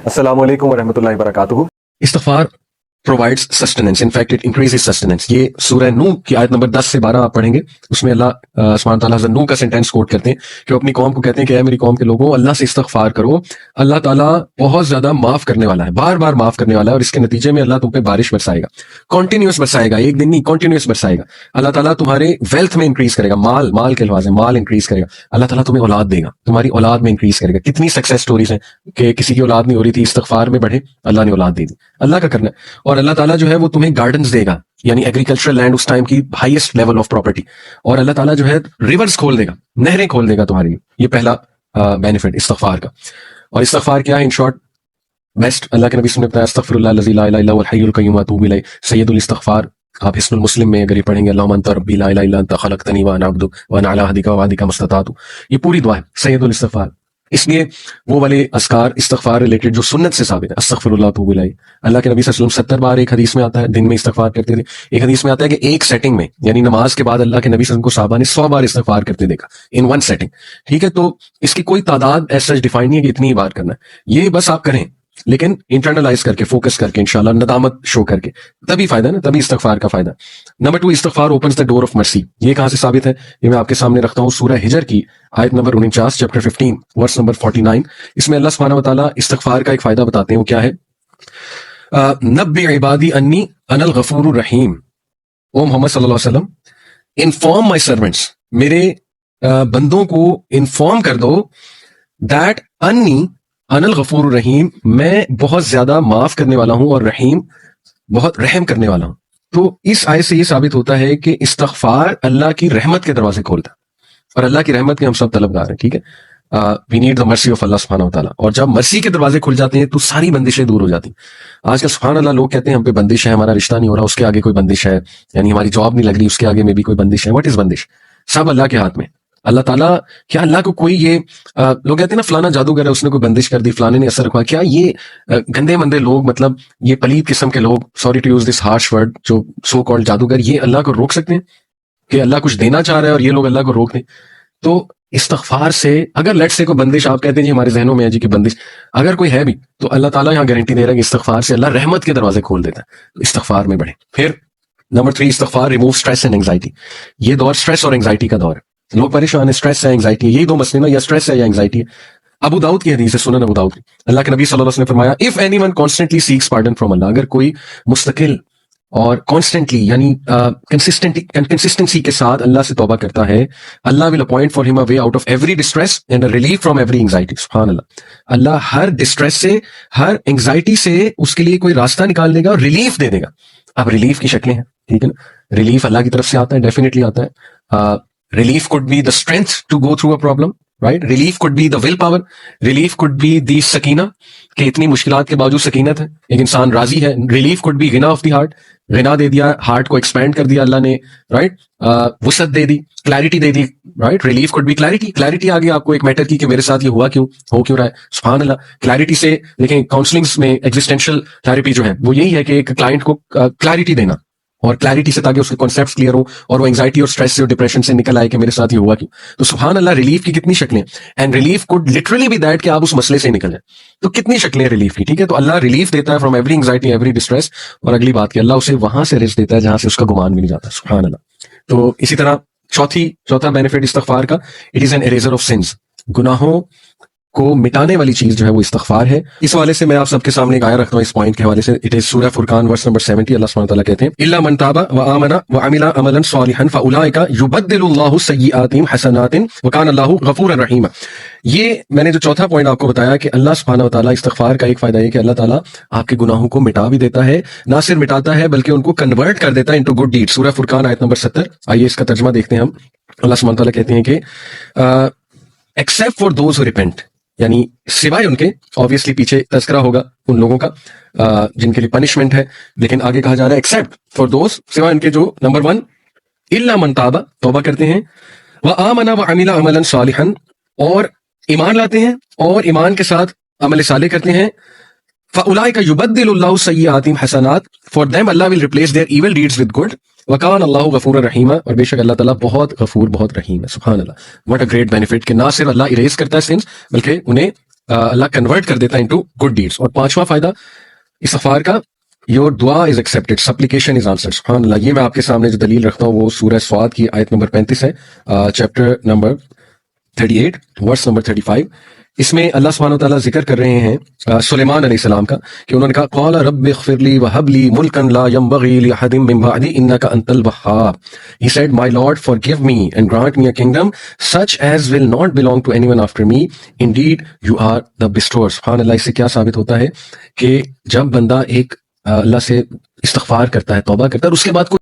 अस्सलाम वालेकुम वरहमतुल्लाहि वबरकातुहू। इस्तिग़फ़ार provides sustenance, in fact it increases sustenance. ये सूरह नूह की आयत नंबर 10 से 12 आप पढ़ेंगे, उसमें अल्लाह सुब्हानहू तआला हज़रत नूह का सेंटेंस कोट करते हैं कि वो अपनी कौम को कहते हैं कि ऐ मेरी कौम के लोगों, अल्लाह से इस्तिग़फ़ार करो, अल्लाह ताला बहुत ज्यादा माफ करने वाला है, बार बार माफ करने वाला है, और इसके नतीजे में अल्लाह तुम पे बारिश बरसाएगा, कॉन्टिन्यूस बरसाएगा, एक दिन नहीं कॉन्टिन्यूस बरसाएगा। अल्लाह ताला तुम्हारे वेल्थ में इंक्रीज करेगा, माल के लिहाज से माल इंक्रीज करेगा, अल्लाह ताला तुम्हें औलाद देगा, तुम्हारी औलाद में इंक्रीज करेगा। कितनी सक्सेस स्टोरीज हैं कि किसी की औलाद नहीं हो रही थी, इस्तिग़फ़ार में बढ़े, अल्लाह ने औलाद दे दी। अल्लाह का करना है। और अल्लाह ताला जो है वो तुम्हें गार्डन्स देगा, यानी एग्रीकल्चरल लैंड उस टाइम की हाईएस्ट लेवल ऑफ प्रॉपर्टी, और अल्लाह ताला जो है रिवर्स खोल देगा, नहरें खोल देगा तुम्हारे लिए। ये पहला बेनिफिट इस्तिग़फ़ार का। और इस्तिग़फ़ार क्या है इन शॉर्ट? बेस्ट अल्लाह के नबी ने बताया, अस्तग़फ़िरुल्लाह लज़ी ला इलाहा इल्ला हुवल हय्युल क़य्यूम व अतूबु इलैह, सय्यदुल इस्तिग़फ़ार। आप हिस्नुल मुस्लिम में अगर ये पढ़ेंगे, अल्लाहुम्मा अंता रब्बी ला इलाहा इल्ला अंता ख़लक़तनी व अना अब्दुक व अना अला अहदिका व वअदिका मस्तताअतु। ये पूरी दुआ है सय्यदुल इस्तिग़फ़ार। इसलिए वो वाले अस्कार इस्तिग़फ़ार रिलेटेड जो सुन्नत से साबित है, अस्तग़फ़िरुल्लाह अतूबु इलैह, अल्लाह के नबी सल्लल्लाहु अलैहि वसल्लम 70 बार एक हदीस में आता है दिन में इस्तिग़फ़ार करते थे। एक हदीस में आता है कि एक सेटिंग में, यानी नमाज के बाद अल्लाह के नबी सल्लल्लाहु अलैहि वसल्लम को सहाबा ने 100 बार इस्तिग़फ़ार करते देखा, इन वन सेटिंग। ठीक है, तो इसकी कोई तादाद ऐसा डिफाइन नहीं है कि इतनी ही बार करना है, ये बस आप करें, लेकिन इंटरनलाइज करके, फोकस करके, इंशाल्लाह नदामत शो करके, तभी फायदा ना, तभी इस्तिग़फ़ार का फायदा। नंबर 2, इस्तिग़फ़ार opens the door of mercy. ये कहां से साबित है? ये मैं आपके सामने रखता हूं, सूरह हिजर की आयत नंबर 49, चैप्टर 15 वर्स नंबर 49। इसमें अल्लाह सुब्हानहू व तआला इस्तिग़फ़ार का एक फायदा बताते हैं, वो क्या है? नब्बि इबादी अन्नी अनल गफूरुर रहीम। ओ मोहम्मद सल्लल्लाहु अलैहि वसल्लम, इन्फॉर्म माय सर्वेंट्स, मेरे बंदों को इन्फॉर्म कर दो, दैट अन्नी अनल गफूरुर रहीम, मैं बहुत ज्यादा माफ करने वाला हूं, और रहीम बहुत रहम करने वाला हूं। तो इस आयत से ये साबित होता है कि इस्तिग़फ़ार अल्लाह की रहमत के दरवाजे खोलता है, और अल्लाह की रहमत के हम सब तलबगार हैं। ठीक है, we need the mercy of Allah सुब्हानहू व तआला। और जब मर्सी के दरवाजे खुल जाते हैं तो सारी बंदिशें दूर हो जाती हैं। आजकल सुब्हान अल्लाह लोग कहते हैं हम पे बंदिश है, हमारा रिश्ता नहीं हो रहा, उसके आगे कोई बंदिश है, यानी हमारी जॉब नहीं लग रही, उसके आगे में भी कोई बंदिश है। व्हाट इज बंदिश? सब अल्लाह के हाथ में। अल्लाह ताला, क्या अल्लाह को कोई ये लोग कहते हैं ना फलाना जादूगर है, उसने कोई बंदिश कर दी, फलाने ने असर रखा, क्या ये गंदे मंदे लोग, मतलब ये पलीद किस्म के लोग, sorry to use this harsh word, जो सो कॉल्ड जादूगर, ये अल्लाह को रोक सकते हैं कि अल्लाह कुछ देना चाह रहा है और ये लोग अल्लाह को रोक दें? तो इस्तिग़फ़ार से अगर लेट्स से कोई बंदिश आप कहते हैं जी हमारे जहनों में है जी कि बंदिश अगर कोई है भी, तो अल्लाह ताला यहाँ गारंटी दे रहा है कि इस्तिग़फ़ार से अल्लाह रहमत के दरवाजे खोल देता है। तो इस्तिग़फ़ार में बढ़े। फिर नंबर 3, इस्तिग़फ़ार रिमूव स्ट्रेस एंड एंग्जाइटी। ये दौर स्ट्रेस और एंग्जाइटी का दौर है, लोग परेशान है, स्ट्रेस है, एंग्जाइटी है, यही दो मसले ना, या स्ट्रेस है या एंग्जाइटी है। अबू दाऊद की हदीस है, सुनन अबू दाऊद की, अल्लाह के नबी सल्लल्लाहु अलैहि वसल्लम ने फरमाया, if anyone constantly seeks pardon from Allah, अगर कोई मुस्तकिल और कॉन्स्टेंटली यानी कंसिस्टेंसी के साथ अल्लाह से तौबा करता है, Allah will appoint for him a way out of every distress and a relief from every anxiety. सुभान अल्लाह, अल्लाह हर डिस्ट्रेस से, हर एंग्जाइटी से उसके लिए कोई रास्ता निकाल देगा और रिलीफ दे देगा। अब रिलीफ की शक्लें हैं, ठीक है ना, रिलीफ अल्लाह की तरफ से आता है, डेफिनेटली आता है। Relief could be the strength to go through a problem, right? Relief could be the will power, relief could be the सकीना, कि इतनी मुश्किलात के बावजूद सकीनत है, एक इंसान राजी है। रिलीफ कुड बी गिना ऑफ द हार्ट, गिना दे दिया, हार्ट को एक्सपैंड कर दिया अल्लाह ने, राइट? वुसअत दे दी, क्लैरिटी दे दी, right? Relief could be clarity, clarity आ गई आपको एक मैटर की कि मेरे साथ ये हुआ क्यों, हो क्यों रहा है। सुभान अल्लाह, क्लैरिटी से देखें, काउंसलिंग्स में एग्जिस्टेंशियल थेरेपी जो है वो यही है कि एक क्लाइंट को क्लैरिटी देना, और क्लैरिटी से, ताकि उसके कॉन्सेप्ट्स क्लियर हो और वो एंग्जाइटी और स्ट्रेस से और डिप्रेशन से निकल आए कि मेरे साथ ये हुआ क्यों। तो सुभान अल्लाह, रिलीफ की कितनी शक्लें, and relief could literally be that कि आप उस मसले से निकल जाए। तो कितनी शक्लें रिलीफ की, ठीक है? तो अल्लाह रिलीफ देता है from every anxiety, every distress, और अगली बात कि अल्लाह उसे वहां से रिस्क देता है जहां से उसका गुमान भी नहीं जाता। सुभान अल्लाह। तो इसी तरह चौथा बेनिफिट इस्तिग़फ़ार का, it is an eraser of since. गुनाहों को मिटाने वाली चीज जो है वो इस्तिग़फ़ार है। इस हवाले से मैं आप सबके सामने एक आयत रखता हूं इस पॉइंट के हवाले से। इट इज सूरह फुरकान वर्स नंबर 70। अल्लाह सुब्हानहू व तआला कहते हैं, इल्ला मन ताबा व आमना व अमिला अमलन सालिहन फउलाइका युबद्दिलुल्लाहु सय्यिआतिहिम हसनातिन व कान अल्लाहु गफूरन रहीमा। ये मैंने जो चौथा पॉइंट आपको बताया कि अल्लाह सुब्हानहू व तआला, इस्तिग़फ़ार का एक फायदा है कि अल्लाह ताला आपके गुनाहों को मिटा भी देता है, ना सिर्फ मिटाता है बल्कि उनको कन्वर्ट कर देता है इनटू गुड डीड। सूरह फुरकान आयत नंबर 70। आइए इसका तर्जुमा देखते हैं हम। अल्लाह सुब्हानहू व तआला कहते हैं कि except for those who repent, यानी सिवाय उनके, ऑब्वियसली पीछे तज़किरा होगा उन लोगों का जिनके लिए पनिशमेंट है, लेकिन आगे कहा जा रहा है एक्सेप्ट फॉर दोज, सिवाय उनके जो नंबर 1 इल्ला मन ताबा, तौबा करते हैं, व आमना व अमिला अमलन सालिहन, और ईमान लाते हैं और ईमान के साथ अमल साले करते हैं, फउलाइका युबद्दिलुल्लाहु सय्यिआतिहिम हसनात, for them Allah will replace their evil deeds with good, व कान अल्लाहु गफूरन रहीमा, और बेशक अल्लाह ताला बहुत गफूर बहुत रहीम है। सुभान अल्लाह, व्हाट अ ग्रेट बेनिफिट कि ना सिर्फ अल्लाह इरेज करता है सिंस, बल्कि उन्हें اللہ کنورٹ کر دیتا ہے انٹو گڈ ڈیڈس. اور پانچواں فائدہ استغفار کا، یور دعا از ایکسیپٹڈ، سپلیکیشن از آنسرڈ. سبحان اللہ. یہ میں آپ کے سامنے جو دلیل رکھتا ہوں وہ سورہ صاد کی آیت نمبر 35 ہے، چیپٹر نمبر 38 ورس نمبر 35. اس میں اللہ سبحانہ و تعالیٰ ذکر کر رہے ہیں سلیمان علیہ السلام کا کہ انہوں نے کہا قال رب اغفر لی وہب لی ملکا لا ينبغی لأحد من بعدی انک انت الوہاب. He said, My Lord, forgive me and grant me a kingdom such as will not belong to anyone after me. Indeed, you are the bestower. سبحان اللہ. اس سے کیا ثابت ہوتا ہے کہ جب بندہ ایک اللہ سے استغفار کرتا ہے، توبہ کرتا ہے، اور اس کے بعد